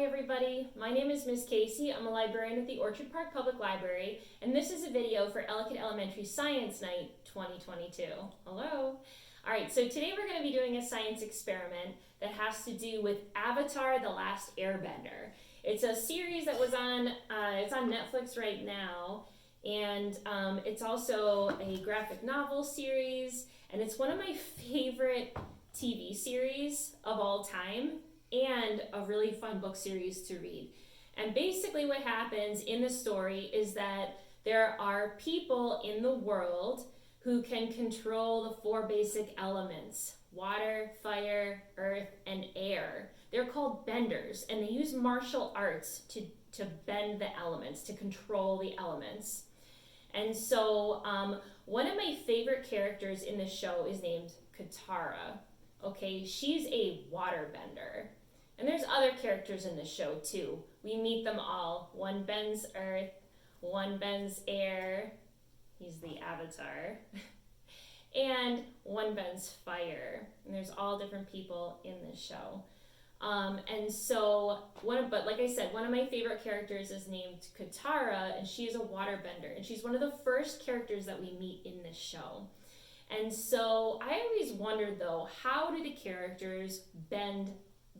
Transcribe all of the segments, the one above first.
Hi everybody, my name is Miss Kasey. I'm a librarian at the Orchard Park Public Library, and this is a video for Ellicott Elementary Science Night 2022. Hello! Alright, so today we're going to be doing a science experiment that has to do with Avatar: The Last Airbender. It's a series that was on, it's on Netflix right now, and it's also a graphic novel series, and it's one of my favorite TV series of all time, and a really fun book series to read. And basically what happens in the story is that there are people in the world who can control the four basic elements: water, fire, earth, and air. They're called benders, and they use martial arts to bend the elements, to control the elements. And so one of my favorite characters in the show is named Katara. Okay, she's a waterbender. And there's other characters in the show too. We meet them all. One bends earth, one bends air. He's the Avatar. And one bends fire. And there's all different people in this show. And so, but like I said, one of my favorite characters is named Katara, and she is a waterbender. And she's one of the first characters that we meet in this show. And so I always wondered though, how do the characters bend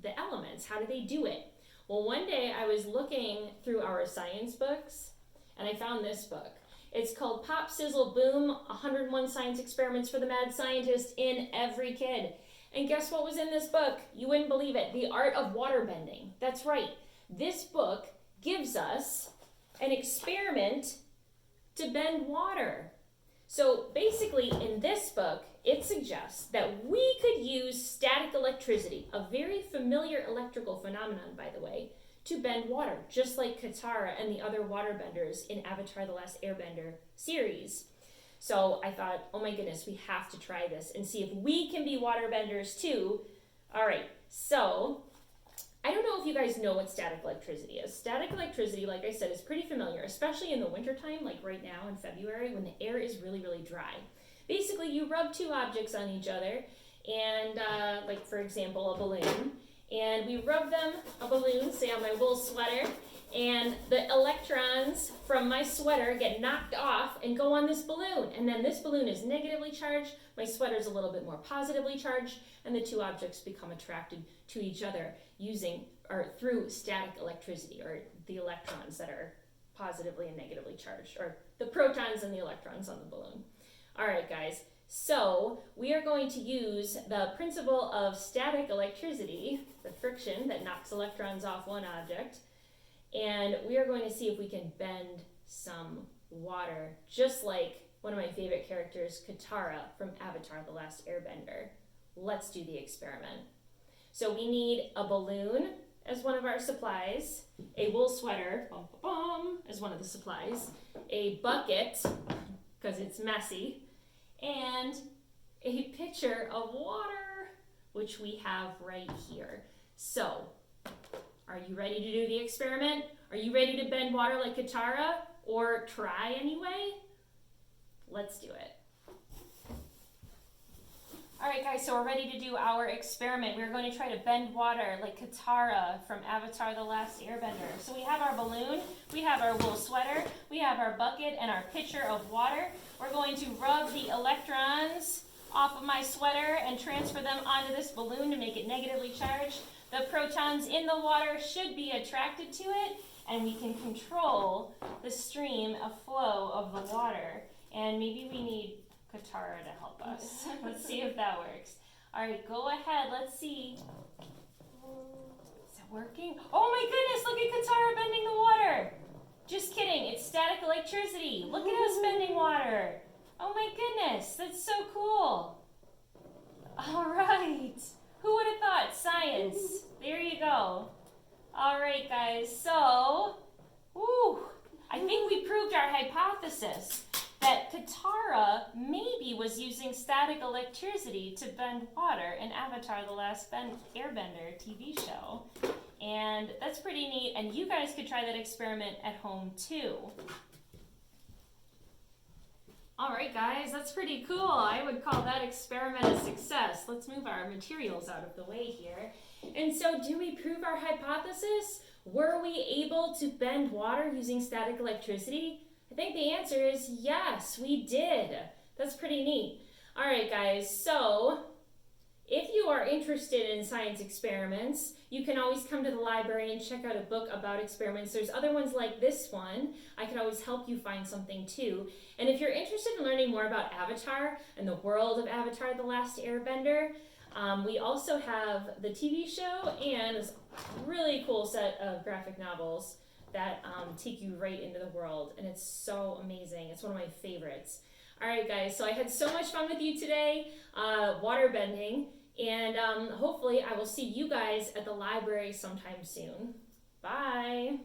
the elements? How do they do it? Well, one day I was looking through our science books and I found this book. It's called Pop, Sizzle, Boom, 101 Science Experiments for the Mad Scientist in Every Kid. And guess what was in this book? You wouldn't believe it. The Art of Waterbending. That's right. This book gives us an experiment to bend water. So basically in this book, it suggests that we could use static electricity, a very familiar electrical phenomenon, by the way, to bend water, just like Katara and the other waterbenders in Avatar: The Last Airbender series. So I thought, oh my goodness, we have to try this and see if we can be waterbenders too. All right, so I don't know if you guys know what static electricity is. Static electricity, like I said, is pretty familiar, especially in the wintertime, like right now in February, when the air is really, really dry. Basically, you rub two objects on each other, and like for example, a balloon, and we rub them, a balloon, say on my wool sweater, and the electrons from my sweater get knocked off and go on this balloon, and then this balloon is negatively charged, my sweater's a little bit more positively charged, and the two objects become attracted to each other through static electricity, or the electrons that are positively and negatively charged, or the protons and the electrons on the balloon. All right, guys, so we are going to use the principle of static electricity, the friction that knocks electrons off one object, and we are going to see if we can bend some water, just like one of my favorite characters, Katara from Avatar: The Last Airbender. Let's do the experiment. So we need a balloon as one of our supplies, a wool sweater, as one of the supplies, a bucket, because it's messy, and a pitcher of water, which we have right here. So, are you ready to do the experiment? Are you ready to bend water like Katara, or try anyway? Let's do it. All right, guys, so we're ready to do our experiment. We're going to try to bend water like Katara from Avatar: The Last Airbender. So we have our balloon, we have our wool sweater, we have our bucket and our pitcher of water. We're going to rub the electrons off of my sweater and transfer them onto this balloon to make it negatively charged. The protons in the water should be attracted to it, and we can control the stream of flow of the water. And maybe we need Katara to help us. Let's see if that works. All right, go ahead. Let's see. Is it working? Oh my goodness, look at Katara bending the water. Just kidding, it's static electricity. Look at us bending water. Oh my goodness, that's so cool. All right. Who would have thought? Science. There you go. All right, guys. So, I think we proved our hypothesis that Katara maybe was using static electricity to bend water in Avatar: The Last Airbender TV show. And that's pretty neat, and you guys could try that experiment at home too. All right, guys, that's pretty cool. I would call that experiment a success. Let's move our materials out of the way here. And so, do we prove our hypothesis? Were we able to bend water using static electricity? I think the answer is yes, we did. That's pretty neat. All right, guys, so if you are interested in science experiments, you can always come to the library and check out a book about experiments. There's other ones like this one. I can always help you find something too. And if you're interested in learning more about Avatar and the world of Avatar: The Last Airbender, we also have the TV show and this really cool set of graphic novels that take you right into the world, and it's so amazing. It's one of my favorites. All right, guys, so I had so much fun with you today, water bending, and hopefully I will see you guys at the library sometime soon. Bye.